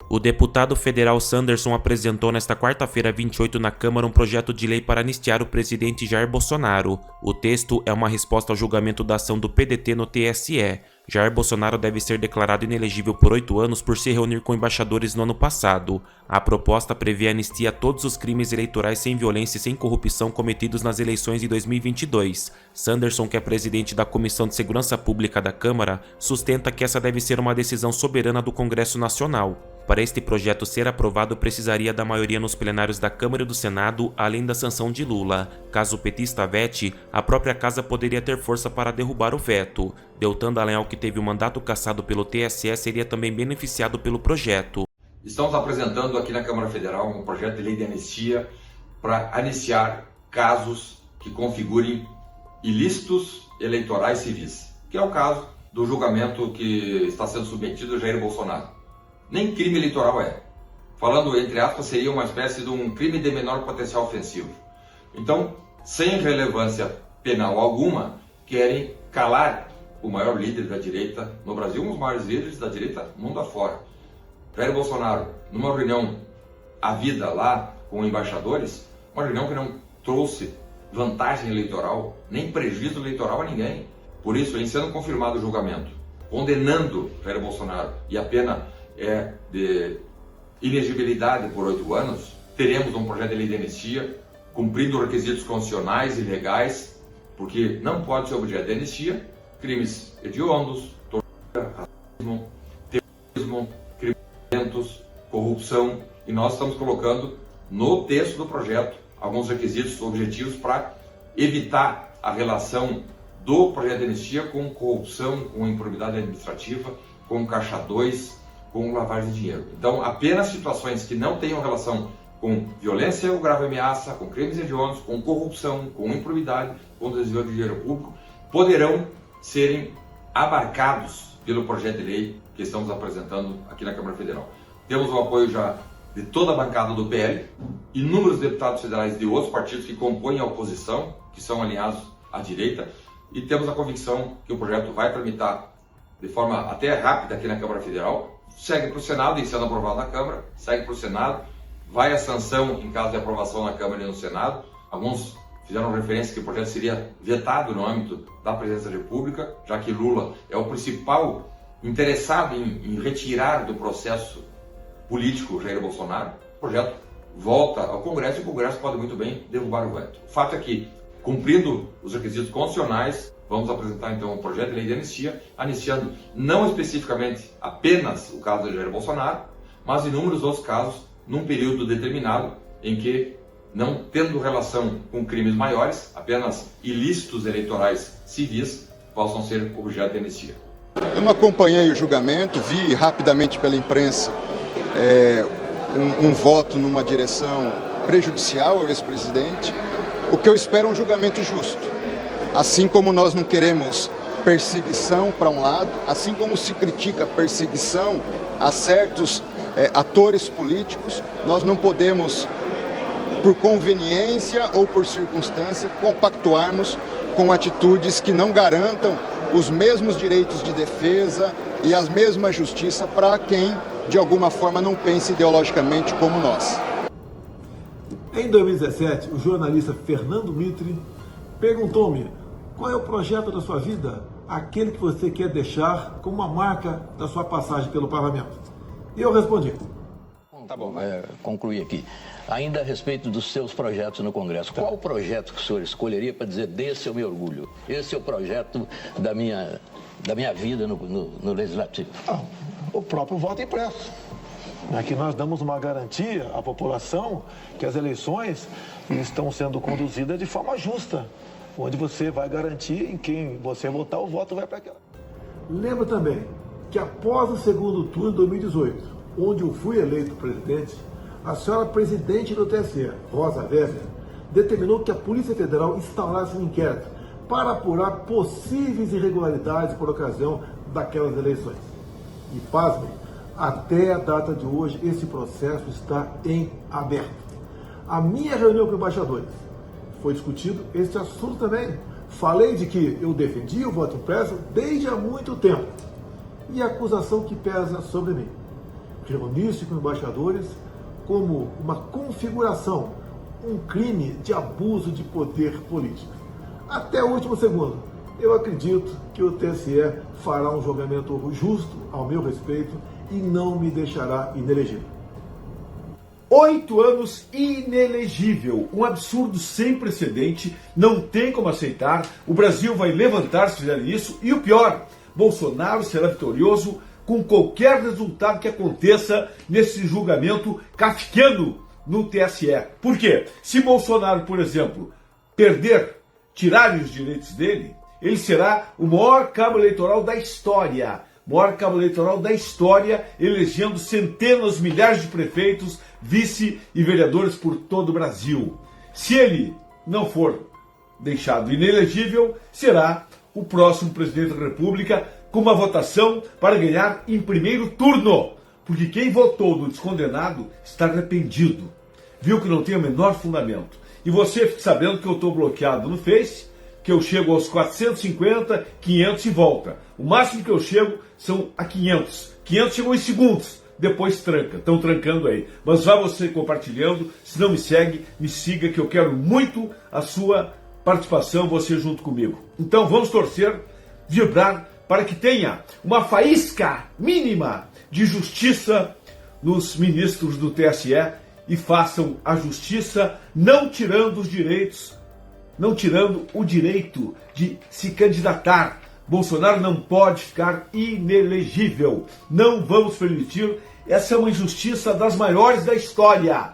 O deputado federal Sanderson apresentou nesta quarta-feira 28 na Câmara um projeto de lei para anistiar o presidente Jair Bolsonaro. O texto é uma resposta ao julgamento da ação do PDT no TSE. Jair Bolsonaro deve ser declarado inelegível por 8 anos por se reunir com embaixadores no ano passado. A proposta prevê anistia a todos os crimes eleitorais sem violência e sem corrupção cometidos nas eleições de 2022. Sanderson, que é presidente da Comissão de Segurança Pública da Câmara, sustenta que essa deve ser uma decisão soberana do Congresso Nacional. Para este projeto ser aprovado, precisaria da maioria nos plenários da Câmara e do Senado, além da sanção de Lula. Caso o petista vete, a própria casa poderia ter força para derrubar o veto. Deltan Dallagnol, que teve o mandato cassado pelo TSE, seria também beneficiado pelo projeto. Estamos apresentando aqui na Câmara Federal um projeto de lei de anistia para anistiar casos que configurem ilícitos eleitorais civis, que é o caso do julgamento que está sendo submetido a Jair Bolsonaro. Nem crime eleitoral é. Falando entre aspas, seria uma espécie de um crime de menor potencial ofensivo. Então, sem relevância penal alguma, querem calar o maior líder da direita no Brasil, um dos maiores líderes da direita mundo afora. Jair Bolsonaro, numa reunião à vida lá com embaixadores, uma reunião que não trouxe vantagem eleitoral, nem prejuízo eleitoral a ninguém. Por isso, em sendo confirmado o julgamento, condenando Jair Bolsonaro e a pena é de inegibilidade por 8 anos, teremos um projeto de lei de anistia cumprindo requisitos constitucionais e legais, porque não pode ser objeto de anistia crimes hediondos, tortura, racismo, terrorismo, crimes violentos, corrupção, e nós estamos colocando no texto do projeto alguns requisitos objetivos para evitar a relação do projeto de anistia com corrupção, com improbidade administrativa, com caixa 2, com lavagem de dinheiro. Então, apenas situações que não tenham relação com violência ou grave ameaça, com crimes hediondos, com corrupção, com improbidade, com desvio de dinheiro público, poderão serem abarcados pelo projeto de lei que estamos apresentando aqui na Câmara Federal. Temos o apoio já de toda a bancada do PL, inúmeros deputados federais de outros partidos que compõem a oposição, que são alinhados à direita, e temos a convicção que o projeto vai tramitar de forma até rápida aqui na Câmara Federal, segue para o Senado, e sendo aprovado na Câmara, segue para o Senado, vai a sanção em caso de aprovação na Câmara e no Senado. Alguns fizeram referência que o projeto seria vetado no âmbito da Presidência da República, já que Lula é o principal interessado em retirar do processo político Jair Bolsonaro. O projeto volta ao Congresso e o Congresso pode muito bem derrubar o veto. O fato é que, cumprindo os requisitos constitucionais, vamos apresentar então um projeto de lei de anistia, anistiando não especificamente apenas o caso de Jair Bolsonaro, mas inúmeros outros casos num período determinado em que, não tendo relação com crimes maiores, apenas ilícitos eleitorais civis possam ser objeto de anistia. Eu não acompanhei o julgamento, vi rapidamente pela imprensa um voto numa direção prejudicial ao ex-presidente. O que eu espero é um julgamento justo. Assim como nós não queremos perseguição para um lado, assim como se critica perseguição a certos atores políticos, nós não podemos, por conveniência ou por circunstância, compactuarmos com atitudes que não garantam os mesmos direitos de defesa e a mesma justiça para quem, de alguma forma, não pense ideologicamente como nós. Em 2017, o jornalista Fernando Mitre perguntou-me: qual é o projeto da sua vida, aquele que você quer deixar como uma marca da sua passagem pelo parlamento? E eu respondi. Tá bom, concluir aqui. Ainda a respeito dos seus projetos no Congresso, qual o projeto que o senhor escolheria para dizer desse eu me orgulho? Esse é o projeto da minha vida no Legislativo. O próprio voto impresso. Aqui nós damos uma garantia à população que as eleições estão sendo conduzidas de forma justa, onde você vai garantir em quem você votar, o voto vai para aquela. Lembro também que após o segundo turno de 2018, onde eu fui eleito presidente, a senhora presidente do TSE, Rosa Weber, determinou que a Polícia Federal instaurasse um inquérito para apurar possíveis irregularidades por ocasião daquelas eleições. E pasmem, até a data de hoje esse processo está em aberto. A minha reunião com embaixadores foi discutido esse assunto também. Falei de que eu defendia o voto impresso desde há muito tempo. E a acusação que pesa sobre mim reunir-se com embaixadores como uma configuração, um crime de abuso de poder político. Até o último segundo, eu acredito que o TSE fará um julgamento justo ao meu respeito e não me deixará inelegível. 8 anos inelegível, um absurdo sem precedente, não tem como aceitar, o Brasil vai levantar se fizer isso, e o pior, Bolsonaro será vitorioso com qualquer resultado que aconteça nesse julgamento kafkiano no TSE. Por quê? Se Bolsonaro, por exemplo, perder, tirarem os direitos dele, ele será o maior cabo eleitoral da história. Maior cabo eleitoral da história, elegendo centenas, milhares de prefeitos, vice e vereadores por todo o Brasil. Se ele não for deixado inelegível, será o próximo presidente da República com uma votação para ganhar em primeiro turno. Porque quem votou no descondenado está arrependido. Viu que não tem o menor fundamento. E você fica sabendo que eu estou bloqueado no Face, que eu chego aos 450, 500 e volta. O máximo que eu chego são a 500. 500 chegou em segundos, depois tranca. Estão trancando aí. Mas vá você compartilhando. Se não me segue, me siga, que eu quero muito a sua participação, você junto comigo. Então vamos torcer, vibrar, para que tenha uma faísca mínima de justiça nos ministros do TSE e façam a justiça não tirando os direitos, não tirando o direito de se candidatar. Bolsonaro não pode ficar inelegível. Não vamos permitir. Essa é uma injustiça das maiores da história.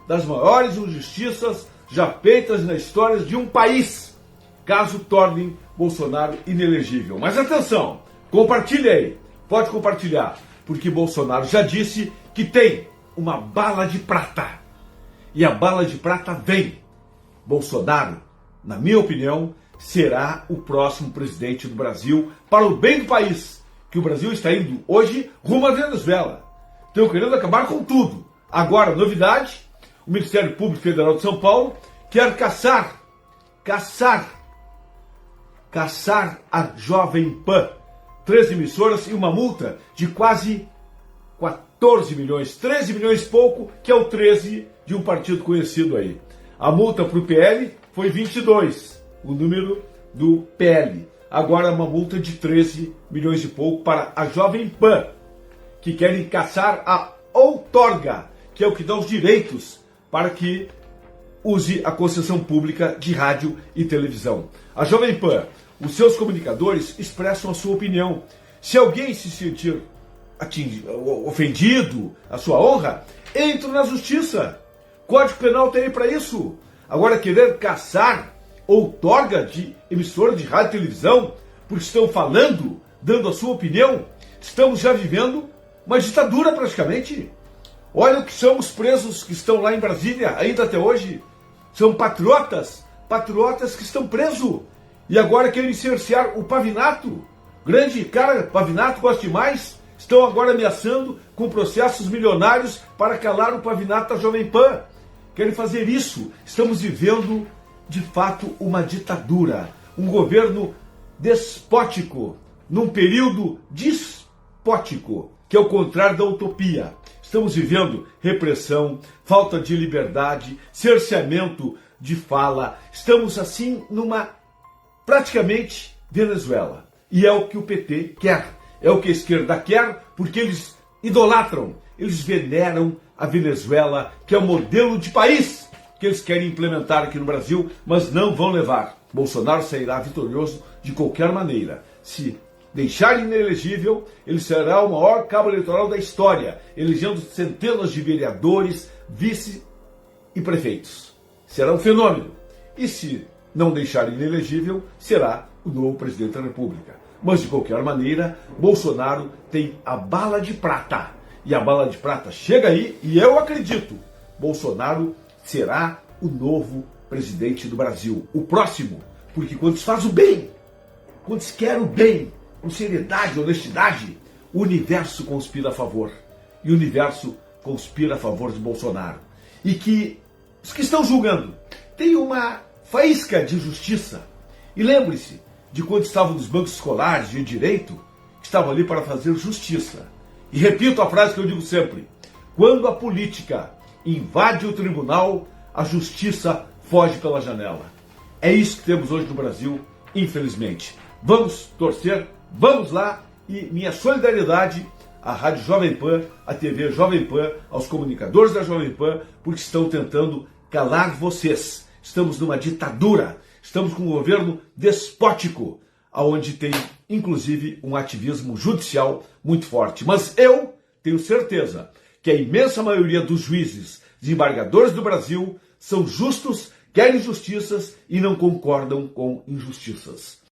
Das maiores injustiças já feitas na história de um país, caso tornem Bolsonaro inelegível. Mas atenção, compartilhe aí, pode compartilhar, porque Bolsonaro já disse que tem uma bala de prata. E a bala de prata vem. Bolsonaro, na minha opinião, será o próximo presidente do Brasil para o bem do país, que o Brasil está indo hoje rumo à Venezuela. Estão querendo acabar com tudo. Agora, novidade, o Ministério Público Federal de São Paulo quer caçar a Jovem Pan, 3 emissoras e uma multa de quase 14 milhões, 13 milhões e pouco, que é o 13 de um partido conhecido aí. A multa para o PL foi 22, o número do PL. Agora uma multa de 13 milhões e pouco para a Jovem Pan, que querem caçar a outorga, que é o que dá os direitos para que use a concessão pública de rádio e televisão. A Jovem Pan, os seus comunicadores expressam a sua opinião. Se alguém se sentir ofendido, a sua honra, entre na justiça. Código Penal tem aí para isso. Agora, querer caçar outorga de emissora de rádio e televisão, porque estão falando, dando a sua opinião, estamos já vivendo uma ditadura praticamente. Olha o que são os presos que estão lá em Brasília, ainda até hoje. São patriotas que estão presos. E agora querem cercear o Pavinato. Grande cara, Pavinato gosta demais. Estão agora ameaçando com processos milionários para calar o Pavinato da Jovem Pan. Querem fazer isso. Estamos vivendo, de fato, uma ditadura. Um governo despótico, num período despótico, que é o contrário da utopia. Estamos vivendo repressão, falta de liberdade, cerceamento de fala. Estamos assim numa praticamente Venezuela. E é o que o PT quer. É o que a esquerda quer, porque eles idolatram, eles veneram a Venezuela, que é o modelo de país que eles querem implementar aqui no Brasil, mas não vão levar. Bolsonaro sairá vitorioso de qualquer maneira. Se deixar inelegível, ele será o maior cabo eleitoral da história, elegendo centenas de vereadores, vice e prefeitos. Será um fenômeno. E se não deixar inelegível, será o novo presidente da República. Mas, de qualquer maneira, Bolsonaro tem a bala de prata. E a bala de prata chega aí, e eu acredito, Bolsonaro será o novo presidente do Brasil. O próximo, porque quando se faz o bem, quando se quer o bem, com seriedade, honestidade, o universo conspira a favor. E o universo conspira a favor de Bolsonaro. E que os que estão julgando têm uma faísca de justiça. E lembre-se de quando estavam nos bancos escolares de direito, que estavam ali para fazer justiça. E repito a frase que eu digo sempre: quando a política invade o tribunal, a justiça foge pela janela. É isso que temos hoje no Brasil, infelizmente. Vamos torcer, vamos lá, e minha solidariedade à Rádio Jovem Pan, à TV Jovem Pan, aos comunicadores da Jovem Pan, porque estão tentando calar vocês. Estamos numa ditadura, estamos com um governo despótico, onde tem, inclusive, um ativismo judicial muito forte. Mas eu tenho certeza que a imensa maioria dos juízes, desembargadores do Brasil, são justos, querem justiças e não concordam com injustiças.